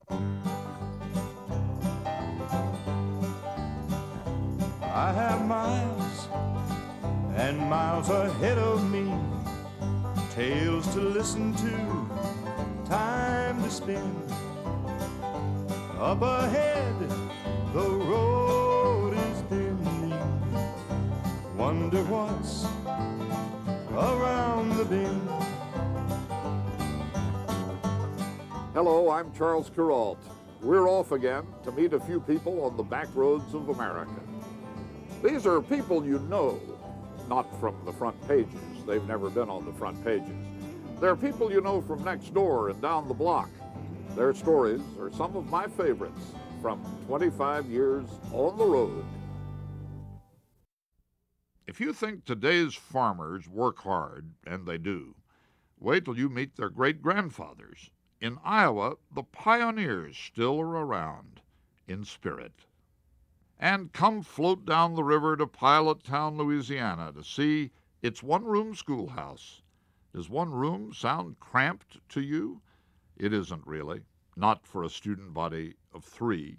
I have miles and miles ahead of me, tales to listen to, time to spend. Up ahead, the road is bending. Wonder what's around the bend. Hello, I'm Charles Kuralt. We're off again to meet a few people on the back roads of America. These are people you know, not from the front pages. They've never been on the front pages. They're people you know from next door and down the block. Their stories are some of my favorites from 25 years on the road. If you think today's farmers work hard, and they do, wait till you meet their great-grandfathers. In Iowa, the pioneers still are around, in spirit. And come float down the river to Pilot Town, Louisiana, to see its one-room schoolhouse. Does one room sound cramped to you? It isn't really, not for a student body of 3.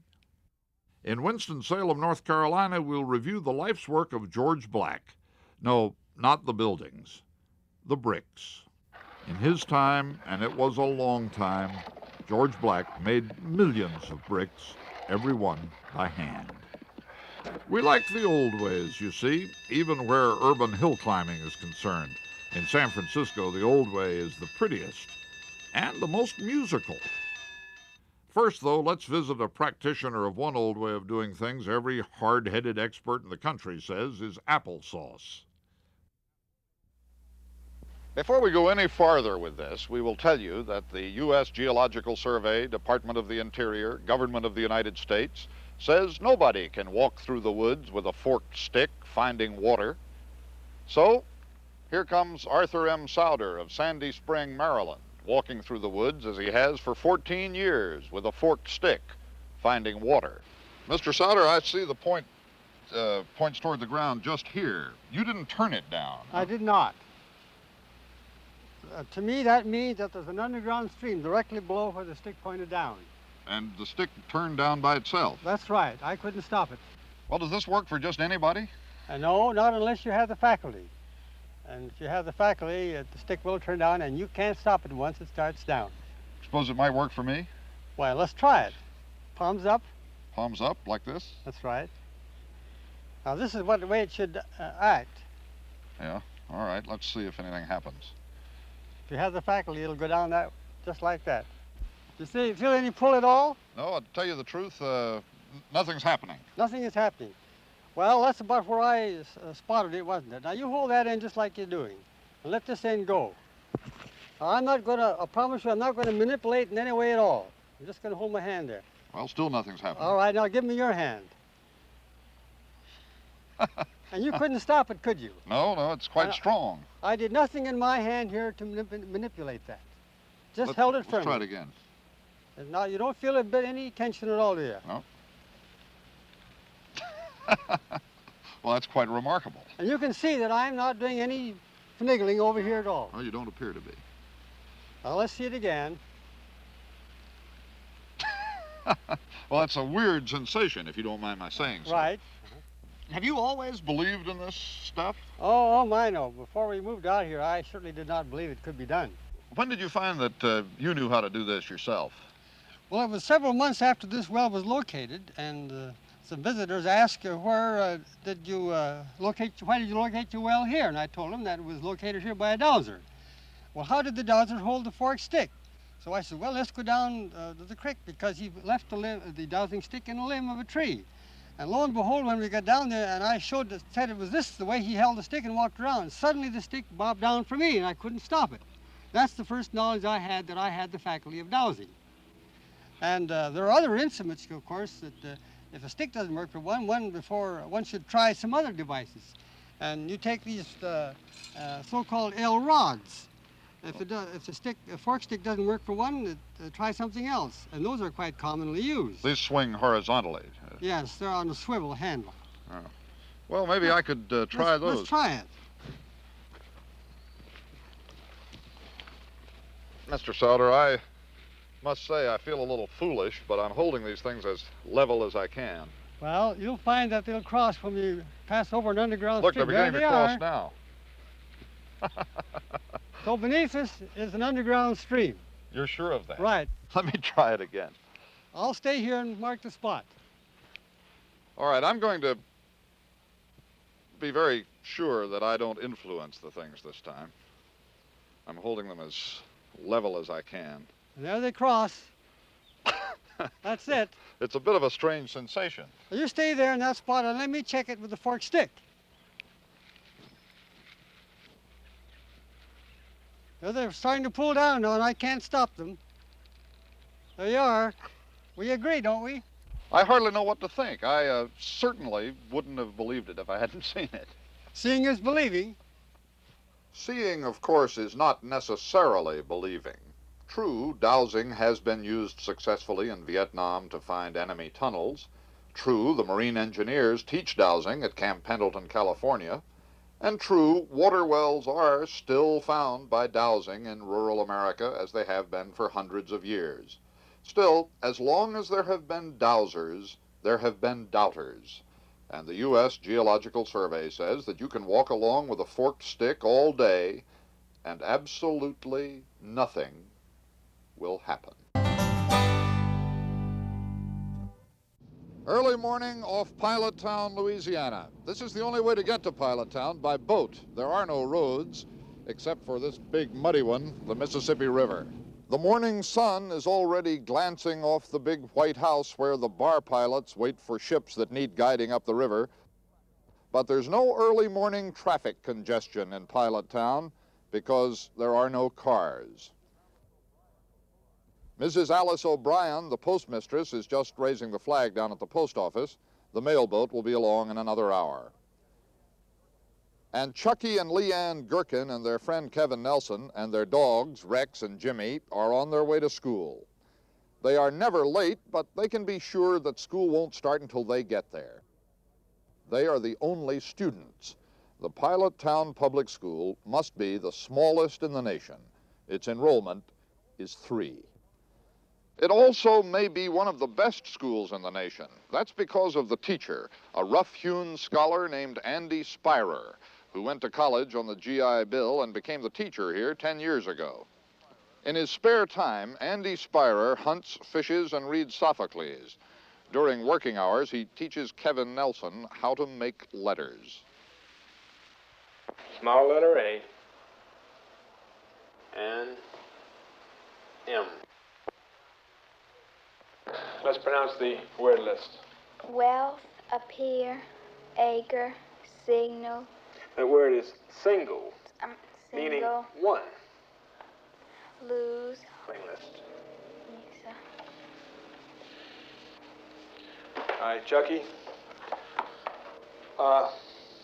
In Winston-Salem, North Carolina, we'll review the life's work of George Black. No, not the buildings, the bricks. In his time, and it was a long time, George Black made millions of bricks, every one by hand. We like the old ways, you see, even where urban hill climbing is concerned. In San Francisco, the old way is the prettiest and the most musical. First, though, let's visit a practitioner of one old way of doing things every hard-headed expert in the country says is applesauce. Before we go any farther with this, we will tell you that the U.S. Geological Survey, Department of the Interior, Government of the United States, says nobody can walk through the woods with a forked stick finding water. So, here comes Arthur M. Souder of Sandy Spring, Maryland, walking through the woods as he has for 14 years with a forked stick finding water. Mr. Souder, I see the point points toward the ground just here. You didn't turn it down. I did not. To me, that means that there's an underground stream directly below where the stick pointed down. And the stick turned down by itself. That's right. I couldn't stop it. Well, does this work for just anybody? No, not unless you have the faculty. And if you have the faculty, the stick will turn down, and you can't stop it once it starts down. Suppose it might work for me? Well, let's try it. Palms up. Palms up, like this? That's right. Now, this is the way it should act. Yeah, all right. Let's see if anything happens. If you have the faculty, it'll go down that, just like that. You see, feel any pull at all? No, I'll tell you the truth, nothing's happening. Nothing is happening. Well, that's about where I spotted it, wasn't it? Now, you hold that end just like you're doing, and let this end go. Now, I promise you, I'm not going to manipulate in any way at all. I'm just going to hold my hand there. Well, still nothing's happening. All right, now give me your hand. And you couldn't stop it, could you? No, it's quite strong. I did nothing in my hand here to manipulate that. Just held it firmly. Let's try it again. And now, you don't feel any tension at all, do you? No. Well, that's quite remarkable. And you can see that I'm not doing any finagling over here at all. Well, you don't appear to be. Now, let's see it again. Well, that's a weird sensation, if you don't mind my saying so. Right. Have you always believed in this stuff? Oh, my, no. Before we moved out here, I certainly did not believe it could be done. When did you find that you knew how to do this yourself? Well, it was several months after this well was located, and some visitors asked, why did you locate your well here? And I told them that it was located here by a Dowser. Well, how did the Dowser hold the forked stick? So I said, well, let's go down to the creek, because he left the dowsing stick in a limb of a tree. And lo and behold, when we got down there and I said it was the way he held the stick and walked around, suddenly the stick bobbed down for me and I couldn't stop it. That's the first knowledge I had that I had the faculty of dowsing. And there are other instruments, of course, that if a stick doesn't work for one should try some other devices. And you take these so-called L rods. If a fork stick doesn't work for one, try something else. And those are quite commonly used. These swing horizontally. Yes, they're on a swivel handle. Oh. Well, maybe I could try those. Let's try it. Mr. Souder, Must say I feel a little foolish, but I'm holding these things as level as I can. Well, you'll find that they'll cross when you pass over an underground Look, stream. they're beginning to cross now. So beneath us is an underground stream. You're sure of that? Right. Let me try it again. I'll stay here and mark the spot. All right, I'm going to be very sure that I don't influence the things this time. I'm holding them as level as I can. And there they cross. That's it. It's a bit of a strange sensation. Well, you stay there in that spot and let me check it with the forked stick. Well, they're starting to pull down now, and I can't stop them. There you are. We agree, don't we? I hardly know what to think. I certainly wouldn't have believed it if I hadn't seen it. Seeing is believing. Seeing, of course, is not necessarily believing. True, dowsing has been used successfully in Vietnam to find enemy tunnels. True, the Marine engineers teach dowsing at Camp Pendleton, California. And true, water wells are still found by dowsing in rural America as they have been for hundreds of years. Still, as long as there have been dowsers, there have been doubters. And the U.S. Geological Survey says that you can walk along with a forked stick all day and absolutely nothing will happen. Early morning off Pilot Town, Louisiana. This is the only way to get to Pilot Town, by boat. There are no roads, except for this big muddy one, the Mississippi River. The morning sun is already glancing off the big white house where the bar pilots wait for ships that need guiding up the river. But there's no early morning traffic congestion in Pilot Town because there are no cars. Mrs. Alice O'Brien, the postmistress, is just raising the flag down at the post office. The mail boat will be along in another hour. And Chucky and Leanne Gherkin and their friend Kevin Nelson and their dogs, Rex and Jimmy, are on their way to school. They are never late, but they can be sure that school won't start until they get there. They are the only students. The Pilot Town Public School must be the smallest in the nation. Its enrollment is 3. It also may be one of the best schools in the nation. That's because of the teacher, a rough-hewn scholar named Andy Spirer, who went to college on the GI Bill and became the teacher here 10 years ago. In his spare time, Andy Spirer hunts, fishes, and reads Sophocles. During working hours, he teaches Kevin Nelson how to make letters. Small letter A and M. Let's pronounce the word list. Wealth, appear, acre, signal. That word is single, meaning Single, one. lose. Plain list. Yes, All right, Chucky.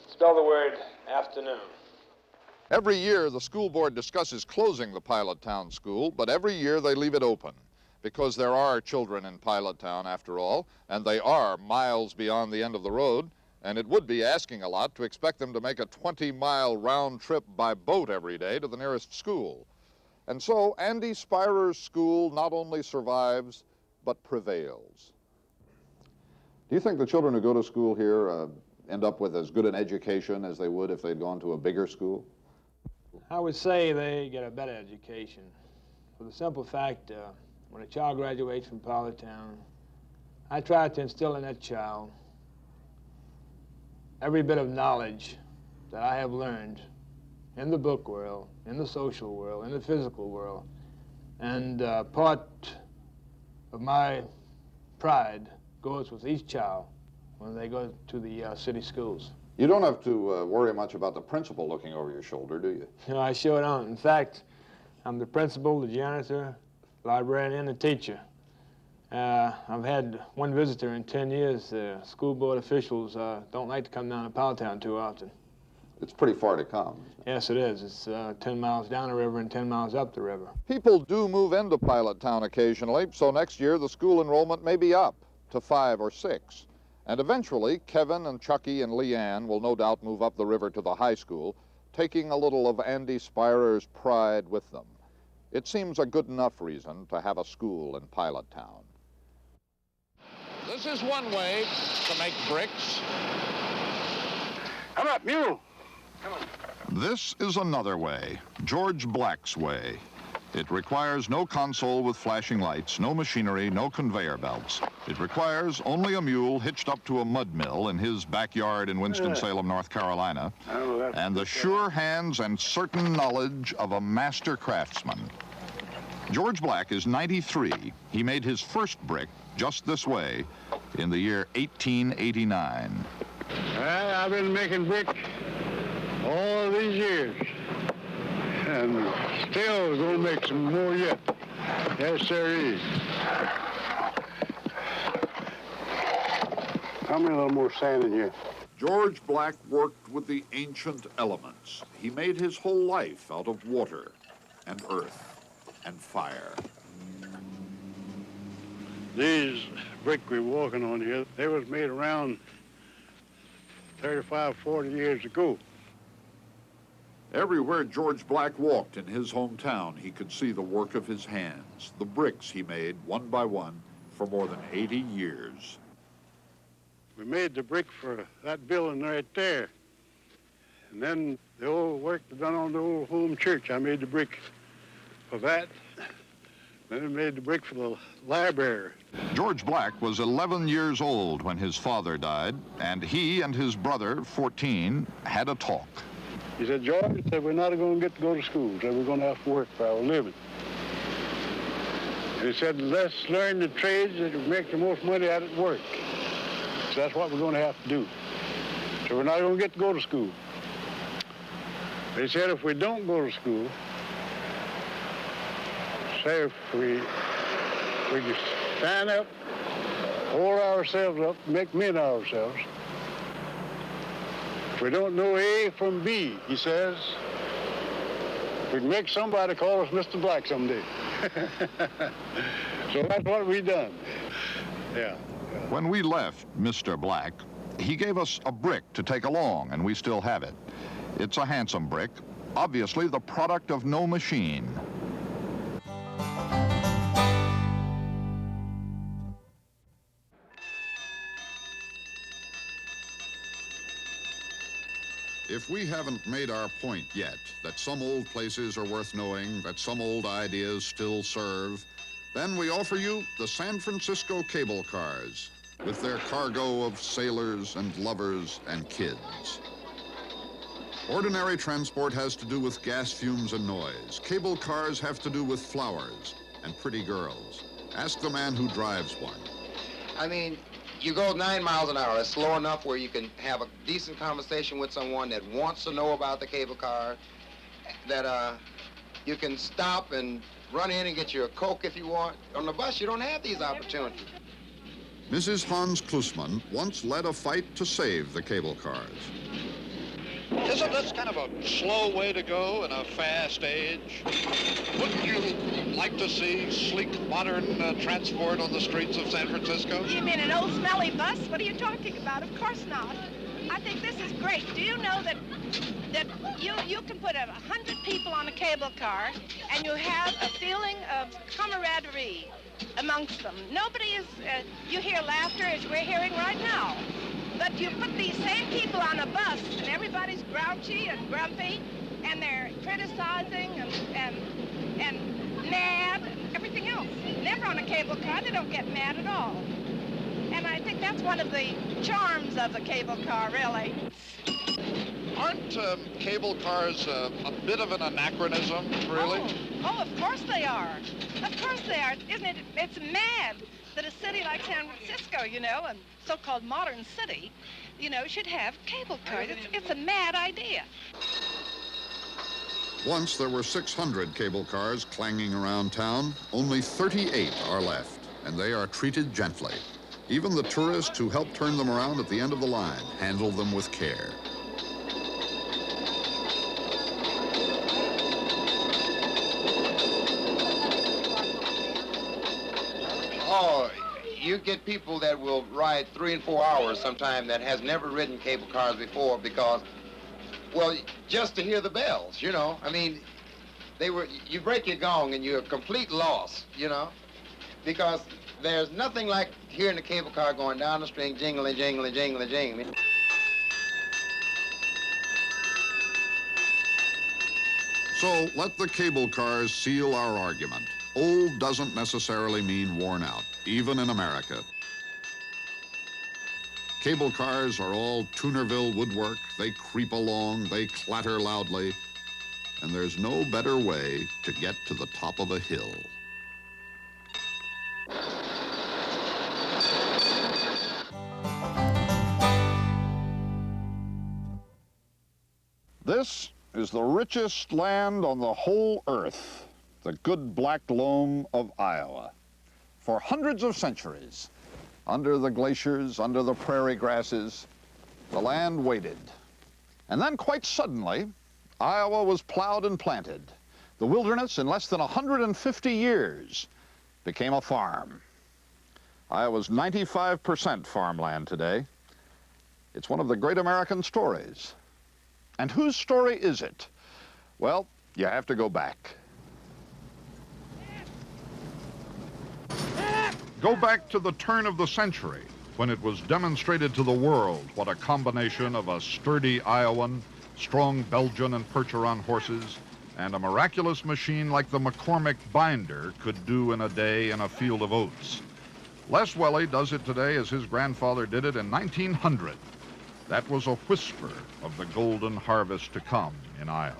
Spell the word afternoon. Every year, the school board discusses closing the Pilot Town School, but every year they leave it open, because there are children in Pilot Town, after all, and they are miles beyond the end of the road, and it would be asking a lot to expect them to make a 20-mile round trip by boat every day to the nearest school. And so Andy Spirer's school not only survives, but prevails. Do you think the children who go to school here end up with as good an education as they would if they'd gone to a bigger school? I would say they get a better education for the simple fact when a child graduates from Pilot Town, I try to instill in that child every bit of knowledge that I have learned in the book world, in the social world, in the physical world. And part of my pride goes with each child when they go to the city schools. You don't have to worry much about the principal looking over your shoulder, do you? No, I sure don't. In fact, I'm the principal, the janitor, librarian, and the teacher. I've had one visitor in 10 years. School board officials don't like to come down to Pilot Town too often. It's pretty far to come. Yes, it is. It's 10 miles down the river and 10 miles up the river. People do move into Pilot Town occasionally, so next year the school enrollment may be up to 5 or 6. And eventually, Kevin and Chucky and Leanne will no doubt move up the river to the high school, taking a little of Andy Spirer's pride with them. It seems a good enough reason to have a school in Pilot Town. This is one way to make bricks. Come up, mule. This is another way, George Black's way. It requires no console with flashing lights, no machinery, no conveyor belts. It requires only a mule hitched up to a mud mill in his backyard in Winston-Salem, North Carolina, and the sure hands and certain knowledge of a master craftsman. George Black is 93. He made his first brick just this way in the year 1889. I've been making brick all these years, and still gonna make some more yet. Yes, there is. How many little more sand in here? George Black worked with the ancient elements. He made his whole life out of water and earth and fire. These brick we're walking on here, they was made around 35, 40 years ago. Everywhere George Black walked in his hometown, he could see the work of his hands, the bricks he made one by one for more than 80 years. We made the brick for that building right there. And then the old work done on the old home church, I made the brick for that. Then I made the brick for the library. George Black was 11 years old when his father died, and he and his brother, 14, had a talk. He said, George, said, we're not going to get to go to school, so we're going to have to work for our living. And he said, let's learn the trades that would make the most money out of work. So that's what we're going to have to do. So we're not going to get to go to school. They said if we don't go to school, say if we just stand up, hold ourselves up, make men of ourselves. If we don't know A from B, he says, we'd make somebody call us Mr. Black someday. So that's what we done. Yeah. When we left Mr. Black, he gave us a brick to take along, and we still have it. It's a handsome brick, obviously the product of no machine. If we haven't made our point yet, that some old places are worth knowing, that some old ideas still serve, then we offer you the San Francisco cable cars, with their cargo of sailors and lovers and kids. Ordinary transport has to do with gas fumes and noise. Cable cars have to do with flowers and pretty girls. Ask the man who drives one. I mean, you go 9 miles an hour. It's slow enough where you can have a decent conversation with someone that wants to know about the cable car, that you can stop and run in and get you a Coke if you want. On the bus, you don't have these opportunities. Mrs. Hans Klusman once led a fight to save the cable cars. Isn't this kind of a slow way to go in a fast age? Wouldn't you like to see sleek, modern transport on the streets of San Francisco? You mean an old smelly bus? What are you talking about? Of course not. I think this is great. Do you know that you can put 100 people on a cable car and you have a feeling of camaraderie amongst them? Nobody is, you hear laughter as we're hearing right now. But you put these same people on a bus and everybody's grouchy and grumpy and they're criticizing and mad and everything else. Never on a cable car, they don't get mad at all. And I think that's one of the charms of the cable car, really. Aren't cable cars a bit of an anachronism, really? Oh, of course they are. Of course they are. Isn't it? It's mad that a city like San Francisco, you know, a so-called modern city, you know, should have cable cars. It's a mad idea. Once there were 600 cable cars clanging around town. Only 38 are left, and they are treated gently. Even the tourists who help turn them around at the end of the line handle them with care. Oh, you get people that will ride 3 and 4 hours sometime that has never ridden cable cars before because, well, just to hear the bells, you know. I mean, you break your gong and you're a complete loss, you know, because there's nothing like hearing the cable car going down the string, jingling, jingling, jingling, jingling. So let the cable cars seal our argument. Old doesn't necessarily mean worn out, even in America. Cable cars are all Tunerville woodwork. They creep along, they clatter loudly, and there's no better way to get to the top of a hill. This is the richest land on the whole earth, the good black loam of Iowa. For hundreds of centuries, under the glaciers, under the prairie grasses, the land waited. And then quite suddenly, Iowa was plowed and planted. The wilderness, in less than 150 years, became a farm. Iowa's 95% farmland today. It's one of the great American stories. And whose story is it? Well, you have to go back. Go back to the turn of the century, when it was demonstrated to the world what a combination of a sturdy Iowan, strong Belgian and Percheron horses, and a miraculous machine like the McCormick binder could do in a day in a field of oats. Les Welly does it today as his grandfather did it in 1900. That was a whisper of the golden harvest to come in Iowa.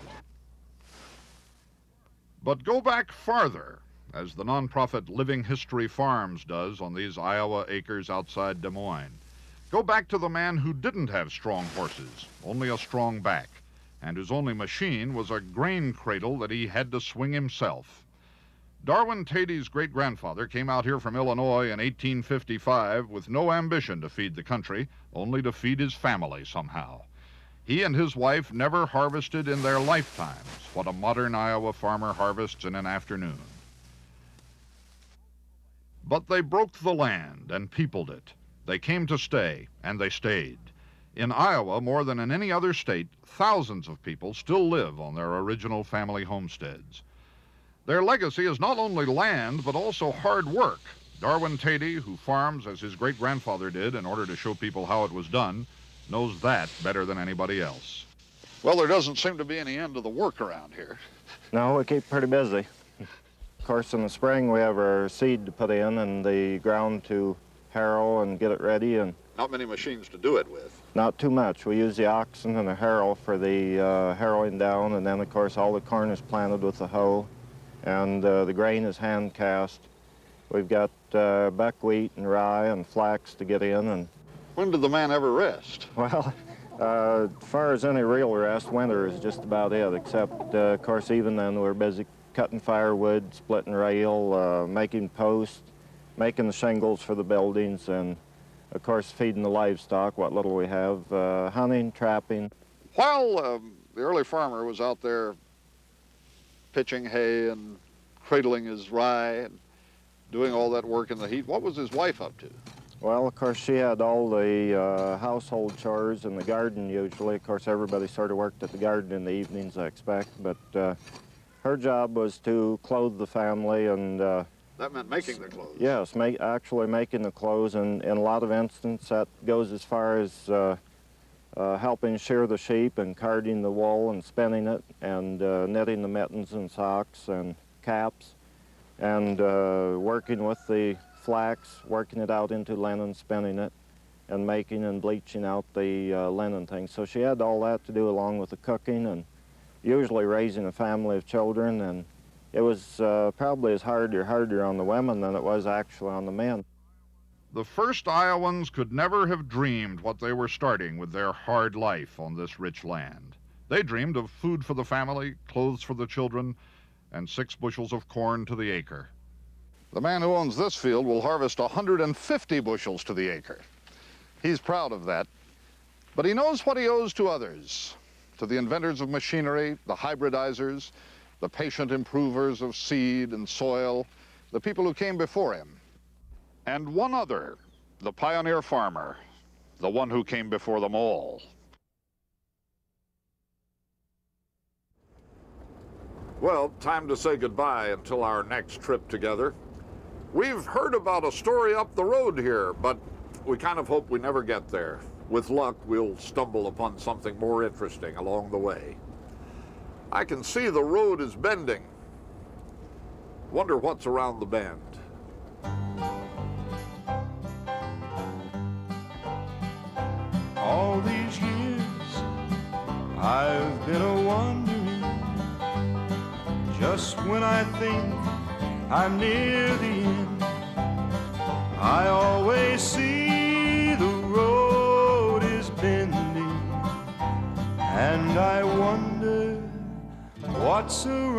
But go back farther, as the nonprofit Living History Farms does on these Iowa acres outside Des Moines. Go back to the man who didn't have strong horses, only a strong back, and whose only machine was a grain cradle that he had to swing himself. Darwin Tady's great-grandfather came out here from Illinois in 1855 with no ambition to feed the country, only to feed his family somehow. He and his wife never harvested in their lifetimes what a modern Iowa farmer harvests in an afternoon. But they broke the land and peopled it. They came to stay, and they stayed. In Iowa, more than in any other state, thousands of people still live on their original family homesteads. Their legacy is not only land, but also hard work. Darwin Tady, who farms as his great-grandfather did in order to show people how it was done, knows that better than anybody else. Well, there doesn't seem to be any end to the work around here. No, we keep pretty busy. Of course, in the spring, we have our seed to put in and the ground to harrow and get it ready. And not many machines to do it with. Not too much. We use the oxen and the harrow for the harrowing down, and then, of course, all the corn is planted with the hoe, and the grain is hand cast. We've got buckwheat and rye and flax to get in. And when did the man ever rest? Well, as far as any real rest, winter is just about it, except, of course, even then we're busy cutting firewood, splitting rail, making posts, making the shingles for the buildings, and, of course, feeding the livestock, what little we have, hunting, trapping. While the early farmer was out there pitching hay and cradling his rye and doing all that work in the heat, what was his wife up to? Well, of course, she had all the household chores and the garden usually. Of course, everybody sort of worked at the garden in the evenings, I expect, but her job was to clothe the family and... that meant making the clothes? Yes, actually making the clothes, and in a lot of instances that goes as far as helping shear the sheep and carding the wool and spinning it and knitting the mittens and socks and caps and working with the flax, working it out into linen, spinning it, and making and bleaching out the linen things. So she had all that to do along with the cooking and usually raising a family of children, and it was probably as harder on the women than it was actually on the men. The first Iowans could never have dreamed what they were starting with their hard life on this rich land. They dreamed of food for the family, clothes for the children, and 6 bushels of corn to the acre. The man who owns this field will harvest 150 bushels to the acre. He's proud of that, but he knows what he owes to others, to the inventors of machinery, the hybridizers, the patient improvers of seed and soil, the people who came before him. And one other, the pioneer farmer, the one who came before them all. Well, time to say goodbye until our next trip together. We've heard about a story up the road here, but we kind of hope we never get there. With luck, we'll stumble upon something more interesting along the way. I can see the road is bending. Wonder what's around the bend. All these years I've been a-wondering, just when I think I'm near the end, I always see the road is bending, and I wonder what's around